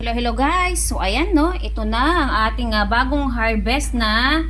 Hello, hello guys. So ayan no, ito na ang ating bagong harvest na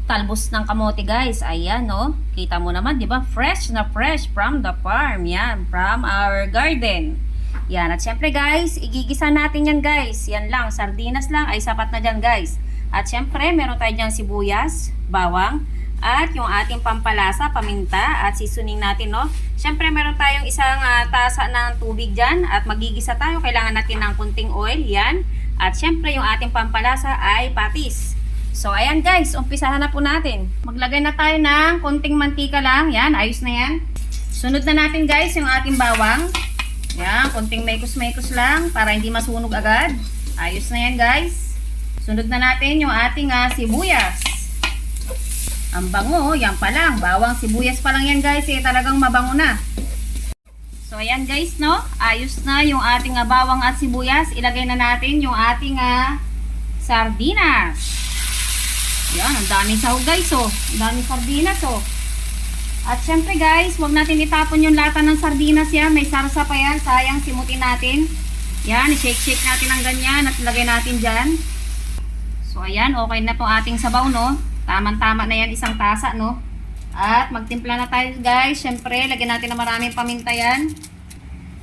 talbos ng kamote guys. Ayan no. Kita mo naman, 'di ba? Fresh na fresh from the farm. Yan, from our garden. Yan, at syempre guys, igigisa natin yan guys. Yan lang, sardinas lang ay sapat na diyan guys. At syempre, meron tayo diyan sibuyas, bawang, at yung ating pampalasa, paminta, at seasoning natin, no? Syempre, meron tayong isang tasa ng tubig dyan, at magigisa tayo. Kailangan natin ng kunting oil, yan. At syempre, yung ating pampalasa ay patis. So, ayan guys, umpisahan na po natin. Maglagay na tayo ng kunting mantika lang, yan, ayos na yan. Sunod na natin guys, yung ating bawang. Yan, kunting mekos-mekos lang, para hindi masunog agad. Ayos na yan guys. Sunod na natin yung ating sibuyas. Ang bango, yan pa lang. Bawang sibuyas pa lang yan guys, talagang mabango na. So ayan guys, no? Ayos na yung ating bawang at sibuyas. Ilagay na natin yung ating sardinas. Yan, ang daming sahog guys, oh. Ang daming sardinas, oh. At syempre guys, huwag natin itapon yung lata ng sardinas yan. May sarsa pa yan, sayang, simutin natin. Yan, i-shake-shake natin ng ganyan at ilagay natin dyan. So ayan, okay na to ating sabaw, no? Tamang-tama na yan, isang tasa, no? At magtimpla na tayo guys. Syempre, lagyan natin na maraming paminta yan.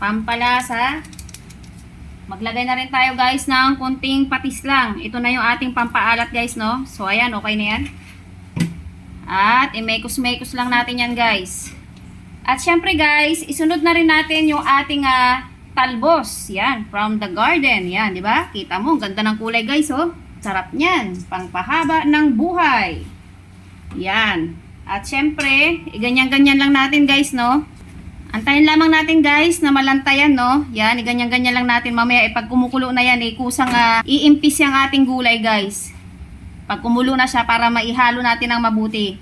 Pampalasa. Maglagay na rin tayo guys ng kunting patis lang. Ito na yung ating pampaalat guys, no? So ayan, okay na yan. At imekos-mekos lang natin yan guys. At syempre guys, isunod na rin natin yung ating talbos. Yan, from the garden. Yan, di ba? Kita mo, ang ganda ng kulay guys, oh. Sarap niyan, pangpahaba ng buhay. Yan. At syempre, ganyan-ganyan lang natin guys, no? Antayin lamang natin guys na malantayan, no? Yan, ganyan-ganyan lang natin. Mamaya, pag kumukulo na yan, kusang iimpis yung ating gulay guys. Pag kumulo na siya, para maihalo natin ng mabuti.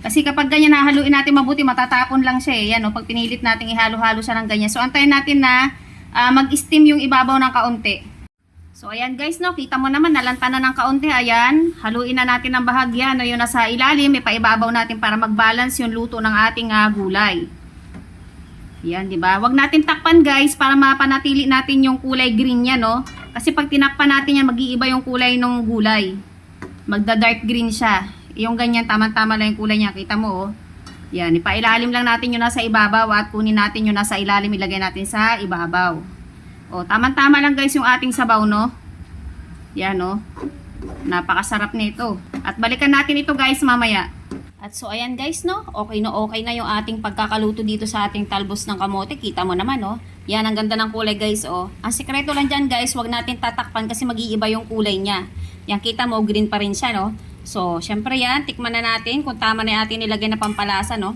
Kasi kapag ganyan hahaluin natin mabuti, matatapon lang siya, Yan, no? Pag pinilit natin ihalo-halo siya ng ganyan. So, antayin natin na mag-steam yung ibabaw ng kaunti. So, ayan guys, no, kita mo naman, nalanta na ng kaunti, ayan, haluin na natin ng bahagya, no, yung nasa ilalim, ipaibabaw natin para mag-balance yung luto ng ating gulay. Yan, di ba? Huwag natin takpan guys, para mapanatili natin yung kulay green niya, no, kasi pag tinakpan natin yan, mag-iiba yung kulay ng gulay, magda-dark green siya, yung ganyan, tama-tama lang yung kulay niya, kita mo, oh. Yan, ipailalim lang natin yung nasa ibabaw, at kunin natin yung nasa ilalim, ilagay natin sa ibabaw. O, tamang-tama lang guys yung ating sabaw, no? Yan, no? Napakasarap nito. At balikan natin ito guys mamaya. At so, ayan guys, no? Okay na yung ating pagkakaluto dito sa ating talbos ng kamote. Kita mo naman, no? Yan, ang ganda ng kulay guys, oh. Ang sekreto lang dyan guys, huwag natin tatakpan kasi mag-iiba yung kulay niya. Yan, kita mo, green pa rin siya, no? So, syempre yan, tikman na natin kung tama na yung ating nilagay na pampalasa, no?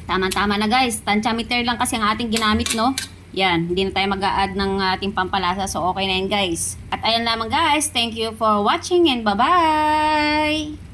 Tama-tama na guys. Tantiameter lang kasi ang ating ginamit, no? Yan, hindi na tayo mag-a-add ng ating pampalasa. So, okay na yan guys. At ayan lamang guys. Thank you for watching and bye-bye!